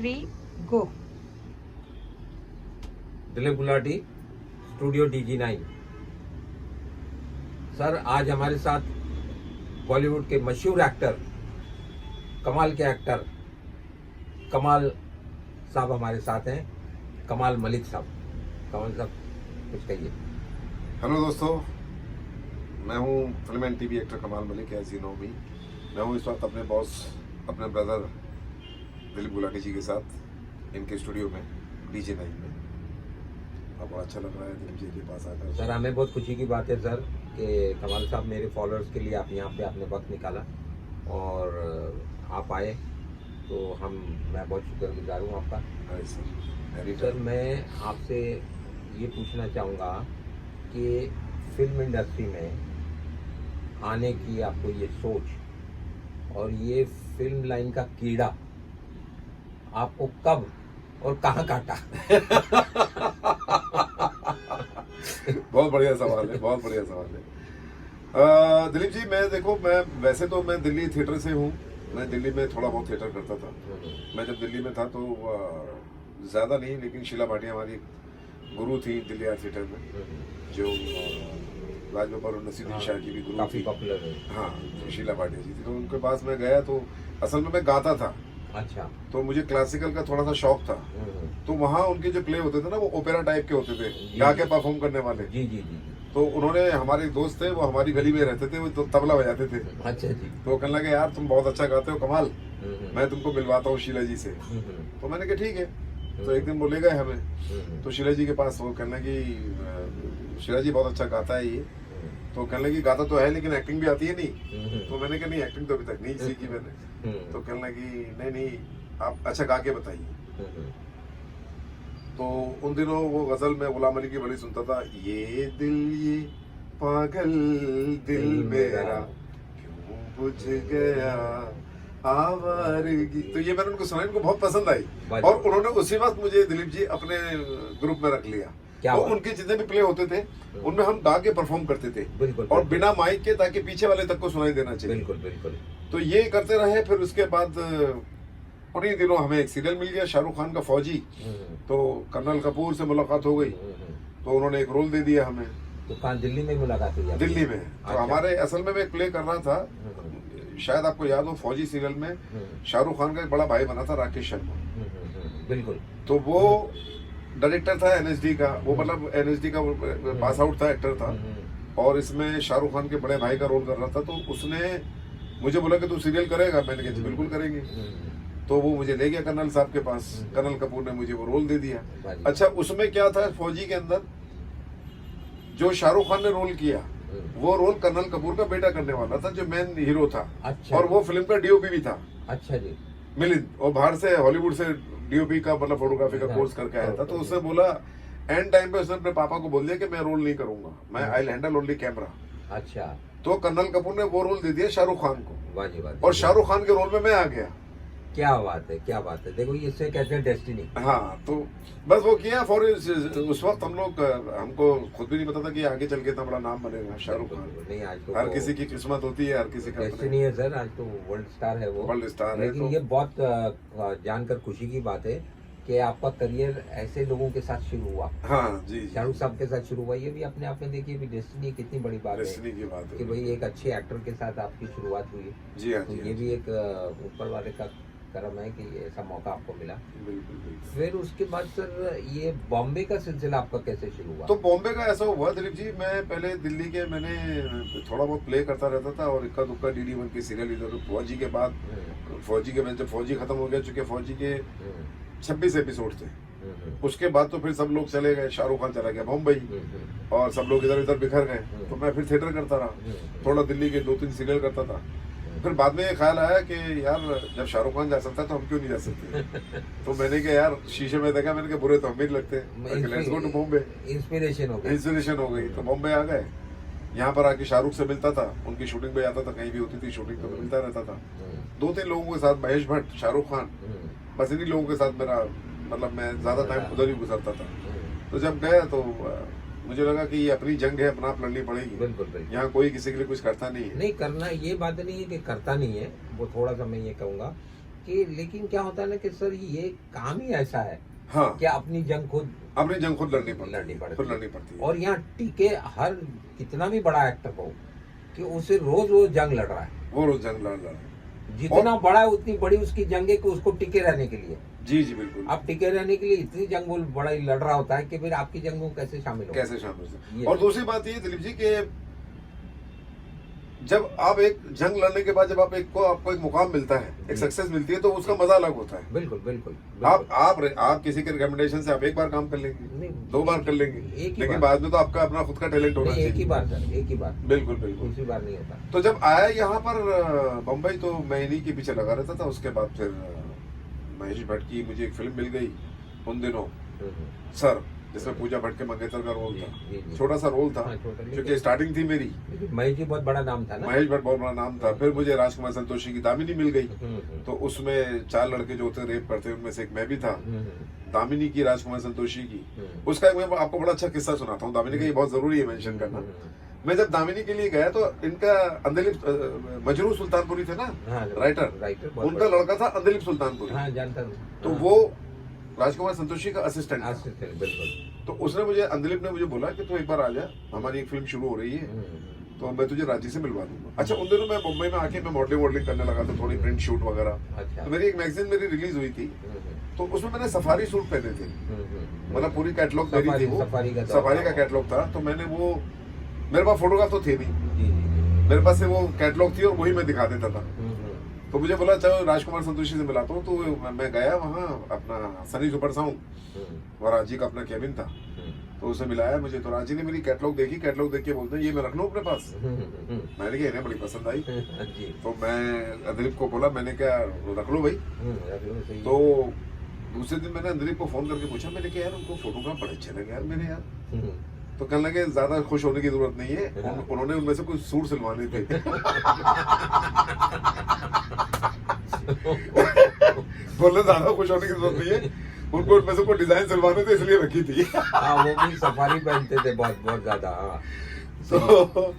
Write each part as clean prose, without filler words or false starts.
3 go. Dilip Gulati, studio DG9। Sir, आज हमारे साथ बॉलीवुड के मशहूर एक्टर, कमाल के एक्टर कमाल साहब हमारे साथ हैं। कमाल मलिक साहब। कमाल साहब, कुछ कहिए। हेलो दोस्तों, मैं हूँ फिल्म एंड टीवी एक्टर कमाल मलिक, एज यू नो मी। मैं हूँ इस वक्त अपने बॉस, अपने ब्रदर दिलीप गुलाटी जी के साथ इनके स्टूडियो में DG9 में। अब बड़ा अच्छा लग रहा है दिलीप जी के पास आकर। सर, हमें बहुत खुशी की बात है सर कि कमाल साहब, मेरे फॉलोअर्स के लिए आप यहाँ पे आपने वक्त निकाला और आप आए, तो मैं बहुत शुक्रगुजार हूँ आपका। Hi sir. सर, मैं आपसे ये पूछना चाहूँगा कि फिल्म इंडस्ट्री में आने की आपको ये सोच और ये फिल्म लाइन का कीड़ा आपको कब और कहाँ काटा? बहुत बढ़िया सवाल है, बहुत बढ़िया सवाल है। दिलीप जी, मैं वैसे तो मैं दिल्ली थिएटर से हूँ। मैं दिल्ली में थोड़ा बहुत थिएटर करता था। मैं जब दिल्ली में था तो ज़्यादा नहीं, लेकिन शीला भाटिया हमारी गुरु थी दिल्ली आर्ट थिएटर में, जो राजबब्बर और नसीरुद्दीन शाह की भी गुरु काफी थी। पॉपुलर है। हाँ, तो शीला भाटिया जी थी, तो उनके पास मैं गया तो असल में मैं गाता था। अच्छा। तो मुझे क्लासिकल का थोड़ा सा शौक था। तो वहाँ उनके जो प्ले होते थे ना, वो ओपेरा टाइप के होते थे, गा के परफॉर्म करने वाले। जी जी जी। तो उन्होंने, हमारे दोस्त थे, वो हमारी गली में रहते थे, वो तो तबला बजाते थे। अच्छा जी। तो कहने लगे, यार तुम बहुत अच्छा गाते हो कमाल, मैं तुमको मिलवाता हूँ शीला जी से। तो मैंने कहा ठीक है। तो एक दिन वो ले गए हमें तो शीला जी के पास। वो कहने लगी, शीला जी बहुत अच्छा गाता है ये। तो कहने लगी, गाता तो है लेकिन एक्टिंग भी आती है नहीं। तो मैंने कहा नहीं, एक्टिंग तो अभी तक नहीं सीखी मैंने। तो कहने लगी, नहीं आप अच्छा गा के बताइए। तो उन दिनों वो गजल में गुलाम अली की बड़ी सुनता था, ये दिल ये पागल दिल मेरा क्यों बुझ गया आवारगी। तो ये मैंने उनको सुना, इनको बहुत पसंद आई और उन्होंने उसी वक्त मुझे दिलीप जी अपने ग्रुप में रख लिया। तो उनके जितने भी प्ले होते थे उनमें हम गा के परफॉर्म करते थे। बिल्कुल, और बिना माइक के, ताकि पीछे वाले तक को सुनाई देना चाहिए। बिल्कुल बिल्कुल। तो ये करते रहे। फिर उसके बाद उन्हीं दिनों हमें एक सीरियल मिल गया, शाहरुख खान का फौजी। तो कर्नल कपूर से मुलाकात हो गई, तो उन्होंने एक रोल दे दिया हमें। तो कहाँ, दिल्ली में मुलाकात हुई? दिल्ली में। तो हमारे असल में मैं एक प्ले कर रहा था, शायद आपको याद हो, फौजी सीरियल में शाहरुख खान का एक बड़ा भाई बना था, राकेश शर्मा। बिल्कुल। तो वो डायरेक्टर था NSD का, वो मतलब NSD का पास आउट था, एक्टर था। और इसमें शाहरुख खान के बड़े भाई का रोल कर रहा था। तो उसने मुझे बोला कि तू सीरियल करेगा? मैंने कहा बिल्कुल करेंगे। तो वो मुझे ले गया कर्नल साहब के पास। कर्नल कपूर ने मुझे वो रोल दे दिया। अच्छा, उसमें क्या था, फौजी के अंदर जो शाहरुख खान ने रोल किया, वो रोल कर्नल कपूर का बेटा करने वाला था, जो मेन हीरो था। अच्छा। और वो फिल्म का DOP भी था। अच्छा जी। मिलिंद, और बाहर से हॉलीवुड से DOP का मतलब फोटोग्राफी का कोर्स करके आया था। तो उसने बोला, एंड टाइम पे उसने अपने पापा को बोल दिया कि मैं रोल नहीं करूंगा, मैं आई हैंडल ओनली कैमरा। अच्छा। तो कर्नल कपूर ने वो रोल दे दिया शाहरुख खान को। वाह जी वाह। और शाहरुख खान के रोल में मैं आ गया। क्या बात है, क्या बात है। देखो, इससे कहते हैं डेस्टिनी। हाँ, तो बस वो किया फॉर। उस वक्त हम लोग, हमको खुद भी नहीं पता था कि आगे चल के इतना बड़ा नाम बनेगा शाहरुख खान। नहीं, आज तो हर किसी की किस्मत होती है, हर किसी का डेस्टिनी है सर। आज तो वर्ल्ड स्टार है वो, वर्ल्ड स्टार है। लेकिन ये बहुत जानकर खुशी की बात है कि आपका करियर ऐसे लोगों के साथ शुरू हुआ। हाँ जी, शाहरुख साहब के साथ शुरू हुआ। ये भी अपने आप में देखिए भी डेस्टिनी कितनी बड़ी बात है डेस्टिनी की बात कि है भाई एक अच्छे एक्टर के साथ आपकी शुरुआत हुई। जी। हाँ तो जी, ये भी एक ऊपर वाले का करम है कि ऐसा मौका आपको मिला। बिल्कुल बिल्कुल। फिर उसके बाद सर, ये बॉम्बे का सिलसिला आपका कैसे शुरू हुआ? तो बॉम्बे का ऐसा हुआ दिलीप जी, मैं पहले दिल्ली के मैंने थोड़ा बहुत प्ले करता रहता था, और इक्का दुक्का DD1 के सीरियल इधर। फौजी के बाद, फौजी के, जब फौजी खत्म हो गया, चूंकि फौजी के 26 एपिसोड थे, उसके बाद तो फिर सब लोग चले गए। शाहरुख खान चला गया मुंबई, और सब लोग इधर इधर बिखर गए। तो मैं फिर थिएटर करता रहा, थोड़ा दिल्ली के 2-3 सीरियल करता था। फिर बाद में ये ख्याल आया कि यार, जब शाहरुख खान जा सकता है तो हम क्यों नहीं जा सकते। तो मैंने कहा यार, शीशे में देखा, मैंने कहा बुरे तो हम भी लगते हैं, let's go to Bombay. Inspiration हो गई। तो बॉम्बे आ गए। यहाँ पर आके शाहरुख से मिलता था, उनकी शूटिंग पे जाता था, कहीं भी होती थी शूटिंग तो मिलता रहता था। 2-3 लोगों के साथ, महेश भट्ट, शाहरुख खान, बस इन्हीं लोगों के साथ मेरा मतलब, मैं ज्यादा टाइम उधर ही गुजरता था। तो जब गया तो मुझे लगा कि ये अपनी जंग है, अपना आप लड़नी पड़ेगी। बिल्कुल बिल्कुल। यहाँ कोई किसी के लिए कुछ करता नहीं है। नहीं करना, ये बात नहीं है कि करता नहीं है, वो थोड़ा सा मैं ये कहूँगा कि लेकिन क्या होता है ना कि सर ये काम ही ऐसा है हाँ कि अपनी जंग खुद लड़नी लड़नी पड़ती है। और यहाँ टीके हर कितना भी बड़ा एक्टर हो कि उसे रोज वो जंग लड़ रहा है, वो रोज जंग लड़ रहा है, जितना बड़ा है उतनी बड़ी उसकी जंग है कि उसको टिके रहने के लिए। जी जी बिल्कुल। अब टिके रहने के लिए इतनी जंग वो बड़ा ही लड़ रहा होता है कि फिर आपकी जंग में कैसे शामिल हो। और दूसरी बात ये दिलीप जी के जब आप एक जंग लड़ने के बाद जब आपको एक मुकाम मिलता है, एक सक्सेस मिलती है, तो उसका मजा अलग होता है। बिल्कुल बिल्कुल, बिल्कुल। आप किसी के रिकमेंडेशन से आप एक बार काम कर लेंगे, 2 बार कर लेंगे, लेकिन बाद में तो आपका अपना खुद का टैलेंट होना चाहिए। एक ही बार सर, एक ही बार, बिल्कुल बिल्कुल, दूसरी बार नहीं होता। तो जब आया यहाँ पर बम्बई, तो मैं इन्हीं के पीछे लगा रहता था। उसके बाद फिर महेश भट्ट की मुझे एक फिल्म मिल गई उन दिनों, सर, जिसमें पूजा भट्ट के मंगेतर का रोल था। छोटा सा रोल था, क्योंकि स्टार्टिंग थी मेरी। महेश जी बहुत बड़ा नाम था ना, महेश भट्ट बहुत बड़ा नाम था। फिर मुझे राजकुमार संतोषी की दामिनी मिल गई, तो उसमें 4 लड़के जो होते रेप करते, उनमें से एक मैं भी था। दामिनी की, राजकुमार संतोषी की, उसका मैं आपको बड़ा अच्छा किस्सा सुनाता हूँ। दामिनी का ये बहुत जरूरी है मेंशन करना। मैं जब दामिनी के लिए गया तो इनका अंदलीप मजरू सुल्तानपुरी थे ना, राइटर, उनका लड़का था अंदलीप सुल्तानपुरी, जानता हूँ। तो वो राजकुमार संतोषी का असिस्टेंट बिल्कुल। तो उसने मुझे, अंदलीप ने मुझे बोला कि तू एक बार आ जा, हमारी एक फिल्म शुरू हो रही है, तो मैं तुझे रांची से मिलवा दूंगा। अच्छा, उन दिनों मैं मुंबई में आके मैं मॉडलिंग करने लगा था, थोड़ी प्रिंट शूट वगैरह। तो मेरी एक मैगजीन मेरी रिलीज हुई थी, तो उसमें मैंने सफारी सूट पहने थे, मतलब पूरी कैटलॉग मेरी थी, वो सफारी का कैटलॉग था। तो मैंने वो, मेरे पास फोटोग्राफ तो थे नहीं, मेरे पास से वो कैटलॉग थी और वही मैं दिखा देता था। तो मुझे बोला चलो राजकुमार संतोषी से मिलाता हूँ। तो मैं गया वहाँ, अपना सनी सुपर साउंड और राजी का अपना केबिन था, तो उसे मिलाया मुझे। तो राजी ने मेरी कैटलॉग देखी, कैटलॉग देख के बोलते हैं ये मैं रख लूँ अपने पास। मैंने कहा इन्हें बड़ी पसंद आई, तो मैं अंदलीप को बोला, मैंने क्या रख लो भाई। तो दूसरे दिन मैंने अंदलीप को फोन करके पूछा, मैंने कहा यार उनको फोटोग्राफ बड़े अच्छे लगे यार मेरे यार। तो कहने लगे ज्यादा खुश होने की जरूरत नहीं है, उन्होंने उनमें से कुछ सूट सिलवाने थे। बोले ज्यादा खुश होने की जरूरत नहीं है, उनको उनमें से कोई डिजाइन सिलवाने थे, इसलिए रखी थी। वो भी सफारी पहनते थे बहुत बहुत ज्यादा। तो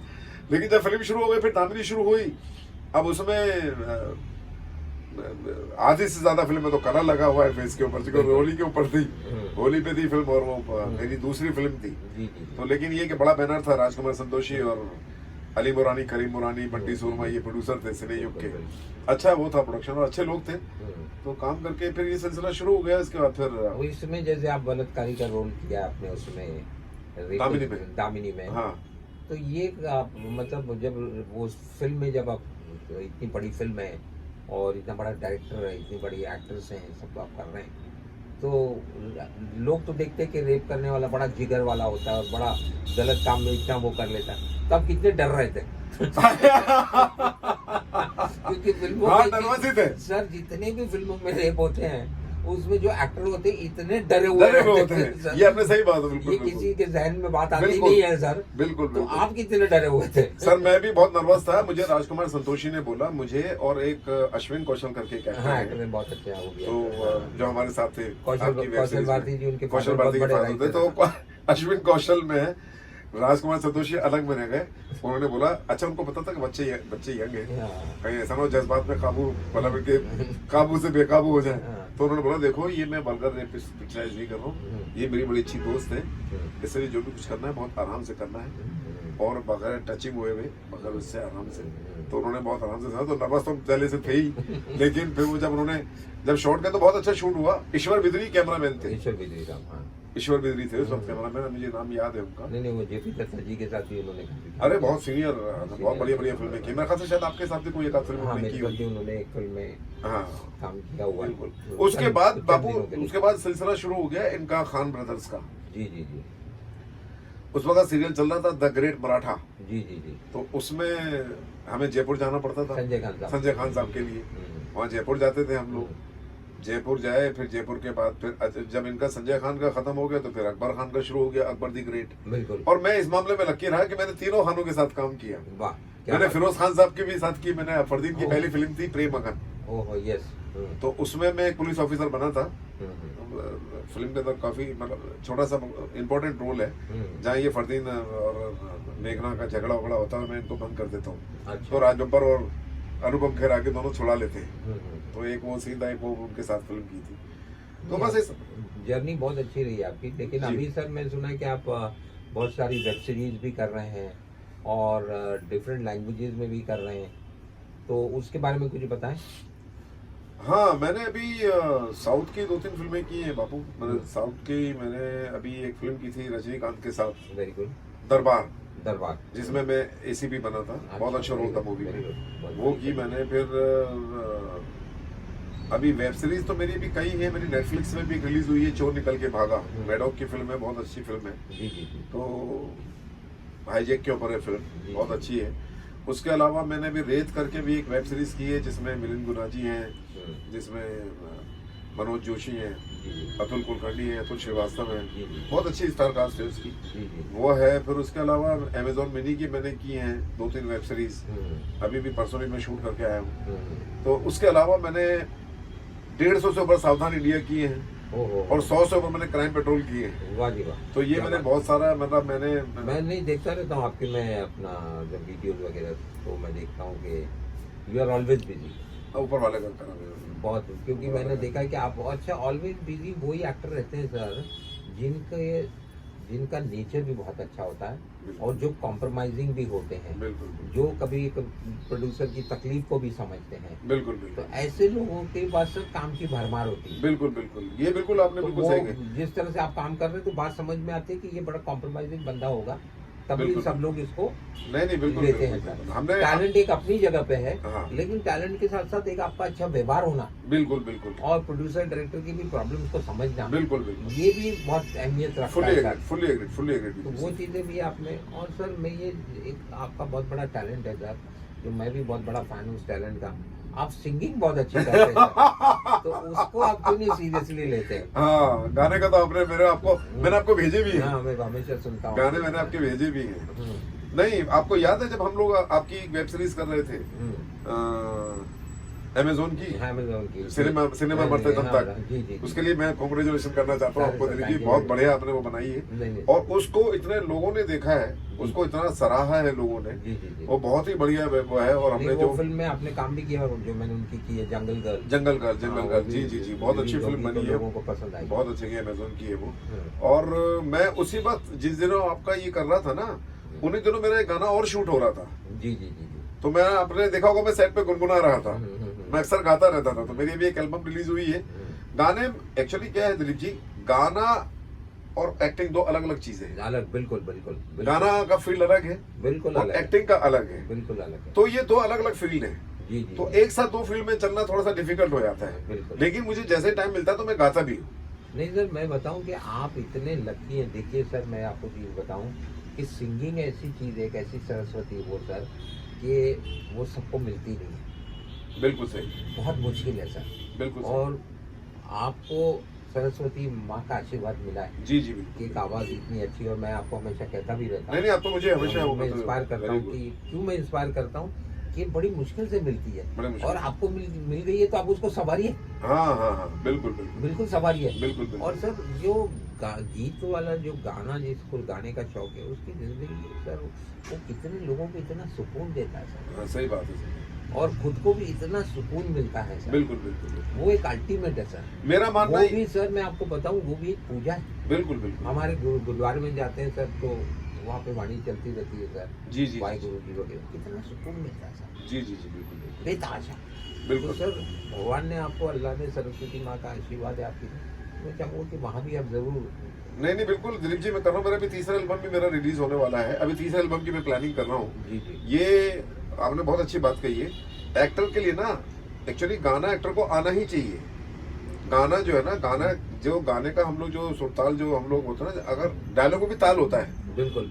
लेकिन जब फिल्म शुरू हो गई, फिर दामिनी शुरू हुई। अब उसमें आधी से ज्यादा फिल्म में तो कलर लगा हुआ है फेस के ऊपर, क्योंकि होली के ऊपर थी, होली पे थी फिल्म, और वो मेरी दूसरी फिल्म थी। तो लेकिन ये कि बड़ा बैनर था, राजकुमार संतोषी और अली मुरानी, करीम मुरानी, बंटी सुरमा, ये प्रोड्यूसर थे सिने युग के। अच्छा वो था प्रोडक्शन, और अच्छे लोग थे। तो काम करके फिर ये सिलसिला शुरू हो गया। इसके बाद फिर इसमें जैसे आप बलात्कारी का रोल किया आपने उसमें, दामिनी में, हाँ, तो ये आप मतलब जब वो फिल्म में, जब आप इतनी बड़ी फिल्म है और इतना बड़ा डायरेक्टर है, इतनी बड़ी एक्ट्रेस हैं, सब आप कर रहे हैं, तो लोग तो देखते हैं कि रेप करने वाला बड़ा जिगर वाला होता है और बड़ा गलत काम में इतना वो कर लेता है, तब कितने डर रहे थे? क्योंकि फिल्मों में थे सर, जितने भी फिल्मों में रेप होते हैं उसमें जो एक्टर होते हैं इतने डरे हुए होते हैं। ये आपने सही बात है, बिल्कुल, ये किसी के जहन में बात आती नहीं है सर। बिल्कुल, तो आप कितने डरे हुए थे? सर मैं भी बहुत नर्वस था। मुझे राजकुमार संतोषी ने बोला, मुझे और एक अश्विन कौशल करके एक एक्टर है, बहुत अच्छा हो गया, तो जो हमारे साथ थे, कौशल भारती जी, उनके कौशल भारती के फादर थे। तो अश्विन कौशल में राजकुमार संतोषी अलग में रह गए। उन्होंने बोला, अच्छा उनको पता था कि बच्चे यंग है, कहीं ऐसा ना हो जज्बात में काबू, मतलब इनके काबू से बेकाबू हो जाए। तो उन्होंने बोला, देखो ये मैं वल्गर रेप पिक्चराइज नहीं कर रहा हूँ, ये मेरी बड़ी अच्छी दोस्त है, इसलिए जो भी कुछ करना है बहुत आराम से करना है और बगैर टचिंग हुए बगैर उससे आराम से। तो उन्होंने बहुत आराम से, तो नर्वस तो पहले से थे ही, लेकिन फिर वो जब शॉट किया तो बहुत अच्छा शूट हुआ। ईश्वर बिदरी कैमरामैन थे, ईश्वर बिदरी थे उस वक्त कैमरामैन, मुझे नाम याद है उनका। नहीं, वो जेपी दत्ता जी के साथ भी उन्होंने, अरे बहुत सीनियर, बहुत बढ़िया फिल्में की। मेरे ख्याल से शायद आपके साथ भी कोई एक आध फिल्म की, उन्होंने एक फिल्म में काम किया हुआ है। उसके बाद बाबू, उसके बाद सिलसिला शुरू हो गया इनका खान ब्रदर्स का। जी। उस वक्त सीरियल चल रहा था द ग्रेट मराठा। जी। तो उसमें हमें जयपुर जाना पड़ता था, संजय खान साहब के लिए। वहाँ जयपुर जाते थे हम लोग, जयपुर जाए, फिर जयपुर के बाद फिर जब इनका संजय खान का खत्म हो गया तो फिर अकबर खान का शुरू हो गया, अकबर दी ग्रेट। बिल्कुल। और मैं इस मामले में लकी रहा कि मैंने तीनों खानों के साथ काम किया। मैंने फिरोज खान साहब के भी साथ की, मैंने फरदीन की पहली फिल्म थी प्रेम अगन। यस। तो उसमें मैं एक पुलिस ऑफिसर बना था। फिल्म के अंदर काफी मतलब छोटा सा इम्पोर्टेंट रोल है, जहाँ ये फरदीन और मेघना का झगड़ा होता है, मैं इनको बंद कर देता हूँ। तो राज बब्बर और अनुपम खेर आके दोनों छुड़ा लेते हैं। तो एक वो सीन था, एक वो उनके साथ फिल्म की थी। तो बस इस जर्नी बहुत अच्छी रही आपकी। लेकिन जी। अभी सर मैं सुना है कि आप बहुत सारी वेब सीरीज भी कर रहे हैं और डिफरेंट लैंग्वेजेस में भी कर रहे हैं, तो उसके बारे में कुछ बताएं। हाँ, मैंने अभी साउथ की 2-3 फिल्में की हैं बापू। मैंने साउथ की, मैंने अभी एक फिल्म की थी रजनीकांत के साथ, वेरी गुड। दरबार, दरबार, जिसमें मैं एसीपी बना था। बहुत अच्छा रोल था मूवी में, वो की मैंने। फिर अभी वेब सीरीज तो मेरी भी कई है। मेरी नेटफ्लिक्स में भी रिलीज हुई है, चोर निकल के भागा, मैडॉक की फिल्म है, बहुत अच्छी फिल्म है। जी जी जी। तो हाईजैक के ऊपर है फिल्म, बहुत अच्छी है। उसके अलावा मैंने भी रेत करके भी एक वेब सीरीज की है, जिसमें मिलिंद गुनाजी हैं, जिसमें मनोज जोशी हैं, अतुल कुलकर्णी है, अतुल श्रीवास्तव है, बहुत अच्छी स्टार कास्ट है उसकी, वो है। फिर उसके अलावा अमेजोन मिनी की मैंने की हैं 2-3 वेब सीरीज, अभी भी परसों में शूट करके आया हूँ। तो उसके अलावा मैंने 150 से ऊपर सावधान इंडिया किए हैं, और 100 से ऊपर मैंने क्राइम पेट्रोल किए हैं। वाह जी वाह। तो ये मैंने बहुत सारा, मतलब मैं नहीं देखता रहता हूँ आपके, मैं अपना जब वीडियोस वगैरह तो मैं देखता हूँ कि यू आर ऑलवेज बिजी। ऊपर वाले का करा बहुत, क्योंकि मैंने देखा है कि आप अच्छा ऑलवेज बिजी वही एक्टर रहते हैं सर जिनका नेचर भी बहुत अच्छा होता है और जो कॉम्प्रोमाइजिंग भी होते हैं, जो कभी प्रोड्यूसर की तकलीफ को भी समझते हैं। बिल्कुल। तो ऐसे लोगों के पास सर काम की भरमार होती है। बिल्कुल, ये बिल्कुल आपने तो बिल्कुल सही कहा। जिस तरह से आप काम कर रहे हैं तो बात समझ में आती है कि ये बड़ा कॉम्प्रोमाइजिंग बंदा होगा, तभी बिल्कुल। सब लोग इसको नहीं बिल्कुल लेते हैं बिल्कुल। सर। हमने टैलेंट एक अपनी जगह पे है, हाँ। लेकिन टैलेंट के साथ साथ एक आपका अच्छा व्यवहार होना, बिल्कुल और प्रोड्यूसर डायरेक्टर की भी प्रॉब्लम्स को समझना, बिल्कुल ये भी बहुत अहमियत रखता है सर। Fully agreed. तो वो चीजें भी आप में। और सर मैं ये एक आपका बहुत बड़ा टैलेंट है सर, जो मैं भी बहुत बड़ा फैन हूँ उस टैलेंट का। आप सिंगिंग बहुत अच्छी करते हैं सर। तो उसको आप क्यों नहीं सीरियसली लेते हैं? हाँ, गाने का तो मैंने आपको भेजे भी हैं। हाँ, मैं हमेशा सुनता हूँ गाने, मैंने आपके भेजे भी हैं। नहीं, आपको याद है जब हम लोग आपकी एक वेब सीरीज कर रहे थे अमेजोन की, सिनेमा मरते दम तक, उसके लिए मैं कांग्रेचुलेशन करना चाहता हूँ आपको, दिलीप जी, बहुत बढ़िया आपने वो बनाई है। और उसको इतने लोगों ने देखा है, उसको इतना सराहा है लोगों ने, वो बहुत ही बढ़िया वो है। और हमने जो फिल्म में आपने काम भी किया, जो मैंने उनकी की है जंगल गर्ल, जी, बहुत अच्छी फिल्म बनी है, लोगों को पसंद आई, बहुत अच्छी अमेजोन की है वो। और मैं उसी वक्त जिस दिनों आपका ये कर रहा था ना, उन्हीं दिनों मेरा एक गाना और शूट हो रहा था। जी। तो मैं, आपने देखा होगा, मैं सेट पे गुनगुना रहा था, मैं अक्सर गाता रहता था। तो मेरी भी एक एल्बम रिलीज हुई है। गाने एक्चुअली क्या है दिलीप जी, गाना और एक्टिंग दो अलग अलग चीजें हैं। अलग, बिल्कुल। गाना का फील्ड अलग है, बिल्कुल, और एक्टिंग का अलग है, बिल्कुल अलग है। तो ये दो अलग अलग फील्ड है। जी। तो एक साथ दो फील्ड में चलना थोड़ा सा डिफिकल्ट हो जाता है, लेकिन मुझे जैसे टाइम मिलता है तो मैं गाता भी हूँ। नहीं सर, मैं बताऊं कि आप इतने लकी हैं। देखिए सर, मैं आपको चीज़ बताऊं कि सिंगिंग ऐसी चीज़ है, एक ऐसी सरस्वती वो सर, कि वो सबको मिलती नहीं है। बिल्कुल सही, बहुत मुश्किल है सर, बिल्कुल। और आपको सरस्वती माँ का आशीर्वाद मिला है। जी, कि एक आवाज़ इतनी अच्छी, और मैं आपको हमेशा कहता भी रहता हूँ। नहीं, आप तो मुझे हमेशा मैं इंस्पायर करता हूँ कि क्यों मैं इंस्पायर करता हूँ कि बड़ी मुश्किल से मिलती है, और आपको मिल गई है तो आप उसको संवारिए। हाँ, बिल्कुल संवारिए। बिल्कुल। और सर जो गीत वाला जो गाना, जिसको गाने का शौक है, उसकी जिंदगी सर वो कितने लोगों को इतना सुकून देता है सर। हाँ, सही बात है, और खुद को भी इतना सुकून मिलता है सर। बिल्कुल। वो एक अल्टीमेट है सर। मेरा मानना वो भी सर, मैं आपको बताऊं, वो भी एक पूजा है। बिल्कुल। हमारे गुरुद्वारे में जाते हैं सर, तो वहाँ पे वाणी चलती रहती है सर। जी। वाहिगुरु जी वगैरह, कितना सुकून मिलता है सर। जी, बिल्कुल। बेताशा। बिल्कुल तो सर, भगवान ने आपको, अल्लाह ने, सरस्वती माँ का आशीर्वाद है आपकी। मैं चाहूँगा कि वहाँ भी आप जरूर। नहीं, बिल्कुल दिलीप जी, मैं कर रहा हूँ। मेरा भी तीसरा एल्बम भी मेरा रिलीज होने वाला है। अभी तीसरे एल्बम की मैं प्लानिंग कर रहा हूँ। जी। ये आपने बहुत अच्छी बात कही है। एक्टर के लिए ना, एक्चुअली गाना एक्टर को आना ही चाहिए। गाना जो है ना, गाने का हम लोग जो सुरताल जो हम लोग होता है ना, अगर डायलॉग में भी ताल होता है, बिल्कुल।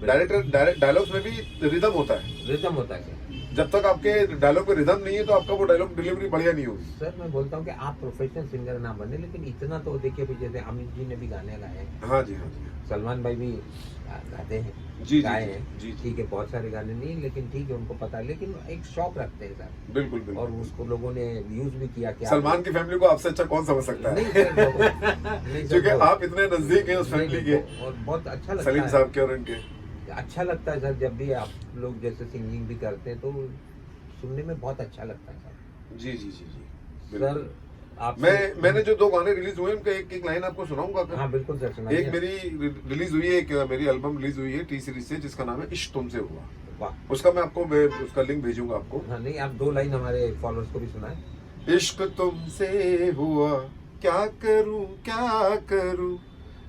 डायलॉग्स में भी रिदम होता है सर। जब तक आपके डायलॉग में रिदम नहीं है तो आपका वो डायलॉग डिलीवरी बढ़िया नहीं होगी। सर मैं बोलता हूँ कि आप प्रोफेशनल सिंगर ना बने, लेकिन इतना तो देखिए, जैसे अमित जी ने भी गाने गाए हैं। हाँ जी। सलमान भाई भी गाते हैं, गाए हैं। जी। ठीक है, बहुत सारे गाने नहीं, लेकिन ठीक है, उनको पता है, लेकिन एक शौक रखते हैं सर। बिल्कुल। और उसको लोगों ने यूज भी किया। सलमान की फैमिली को आपसे अच्छा कौन समझ सकता है? क्योंकि आप इतने नजदीक हैं उस फैमिली के, और बहुत अच्छा लगता है सलीम साहब के और इनके। अच्छा लगता है सर, जब भी आप लोग जैसे सिंगिंग भी करते हैं तो सुनने में बहुत अच्छा लगता है सर। जी। सर आप मैंने जो 2 गाने रिलीज हुए उनका एक लाइन आपको सुनाऊंगा। हाँ बिल्कुल सर, सुनाइए। एक मेरी रिलीज हुई है, एक मेरी एल्बम रिलीज हुई है टी सीरीज से, जिसका नाम है इश्क तुमसे हुआ। वाह। उसका मैं आपको उसका लिंक भेजूंगा आपको। हाँ नहीं, आप 2 लाइन हमारे फॉलोअर्स को भी सुनाए। इश्क तुमसे हुआ क्या करूं,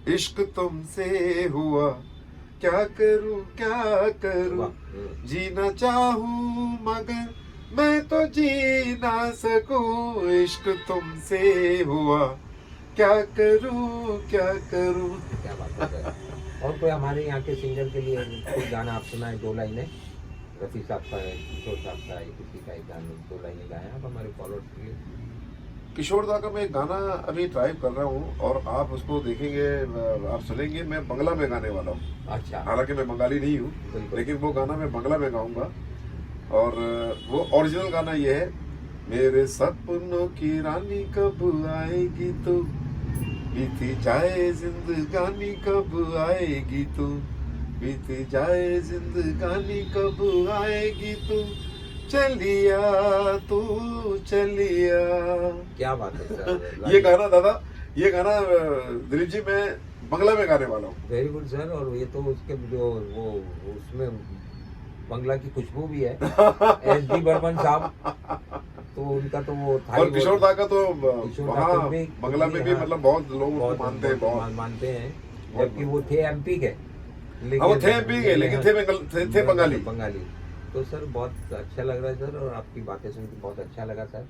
इश्क तुमसे हुआ क्या करूं, जीना चाहूं मगर मैं तो जी ना सकूं, इश्क तुमसे हुआ क्या करूं। क्या बात है सर। और कोई हमारे यहाँ के सिंगर के लिए कोई गाना आप सुनाए, 2 लाइनें। रफी साहब का है, किशोर साहब का है, किसी का एक गाना 2 लाइनें गाएं आप हमारे फॉलोअर्स के लिए। किशोर दा का मैं एक गाना अभी ट्राई कर रहा हूँ और आप उसको देखेंगे, आप सुनेंगे। मैं बंगला में गाने वाला हूँ। अच्छा। हालांकि मैं बंगाली नहीं हूँ, लेकिन वो गाना मैं बंगला में गाऊंगा। और वो ओरिजिनल गाना ये है, मेरे सपनों की रानी कब आएगी तू, बीती जाए जिंदगानी कब आएगी तू, बीती जाए जिंदगानी कब आएगी तू, चलिया तू चलिया। क्या बात है सर। ये गाना दादा, ये गाना दिलीप जी मैं बंगला में गाने वाला हूँ। Very good sir. और ये तो उसके जो वो उसमें बंगला की खुशबू भी है। SD बर्मन साहब, तो उनका तो वो था। और किशोर दा का तो वहाँ भी बंगला में भी मतलब बहुत लोग उनको मानते हैं, जबकि वो थे MP के। वो थे MP के, लेकिन थे बंगाली। तो सर बहुत अच्छा लग रहा है सर, और आपकी बातें सुन के बहुत अच्छा लगा sir.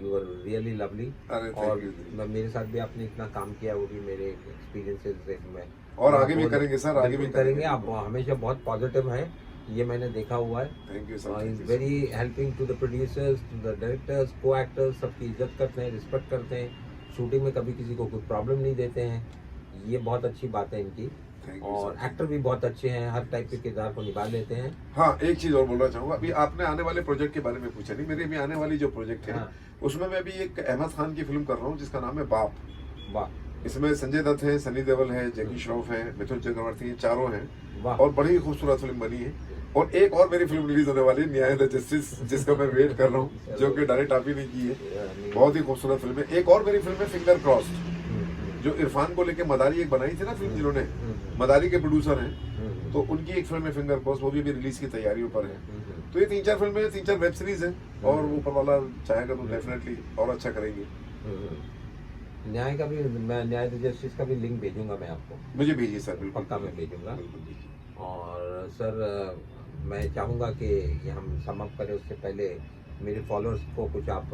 You are really lovely. और मेरे साथ भी आपने इतना काम किया, वो भी मेरे एक्सपीरियंसेस में। और आगे भी करेंगे सर, आगे भी करेंगे। आप हमेशा बहुत पॉजिटिव हैं, ये मैंने देखा हुआ है। Thank you sir. Is very helping to the producers, to the directors, को एक्टर्स, सबकी इज्जत करते हैं, रिस्पेक्ट करते हैं। शूटिंग में कभी किसी को कोई प्रॉब्लम नहीं देते हैं, ये बहुत अच्छी बात है इनकी। और एक्टर भी बहुत अच्छे हैं, हर टाइप के किरदार को निभा लेते हैं। हाँ, एक चीज और बोलना चाहूंगा। अभी आपने आने वाले प्रोजेक्ट के बारे में पूछा नहीं, मेरे भी आने वाली जो प्रोजेक्ट है, उसमें मैं अभी एक अहमद खान की फिल्म कर रहा हूँ जिसका नाम है बाप। वाह। इसमें संजय दत्त है, सनी देओल है, जैकी श्रॉफ है, मिथुन चक्रवर्ती है, चारों हैं। और बड़ी खूबसूरत फिल्म बनी है। और एक और मेरी फिल्म रिलीज होने वाली है, न्याय द जस्टिस, जिसका मैं वेट कर रहा हूँ, जो कि डायरेक्ट आप ही ने की है। बहुत ही खूबसूरत फिल्म है। एक और मेरी फिल्म है फिंगर क्रॉस्ड, जो इरफान को लेके मदारी एक बनाई थी ना फिल्म, जिन्होंने मदारी के प्रोड्यूसर हैं, तो उनकी एक फिल्म है फिंगर क्रॉस्ड, वो भी अभी रिलीज की तैयारियों पर है। तो ये 3-4 फिल्में, 3-4 वेब सीरीज हैं, और ऊपर वाला चाहेगा तो डेफिनेटली और अच्छा करेंगे। न्याय का भी, मैं न्याय द जस्टिस का भी लिंक भेजूंगा मैं आपको। मुझे भेजिए सर, बिल्कुल पक्का मैं भेजूंगा। और सर मैं चाहूँगा कि ये हम समाप्त करें उससे पहले मेरे फॉलोअर्स को कुछ आप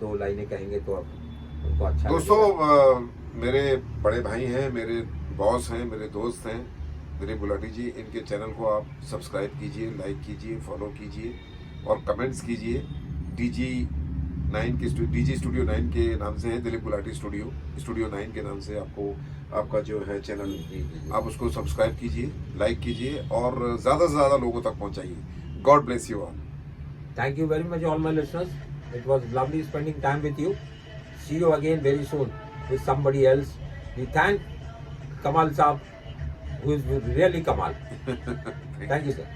2 लाइनें कहेंगे तो उनको अच्छा। दोस्तों, मेरे बड़े भाई हैं, मेरे बॉस हैं, मेरे दोस्त हैं, दिलीप गुलाटी जी, इनके चैनल को आप सब्सक्राइब कीजिए, लाइक कीजिए, फॉलो कीजिए और कमेंट्स कीजिए। DG स्टूडियो 9 के नाम से है, दिलीप गुलाटी स्टूडियो 9 के नाम से आपका जो है चैनल, आप उसको सब्सक्राइब कीजिए, लाइक कीजिए और ज़्यादा से ज़्यादा लोगों तक पहुंचाइए। God bless you all. Thank you very much all my listeners, it was lovely spending time with you. See you again very soon with somebody else. We thank Kamal Saab, who is really Kamal. Thank you, sir.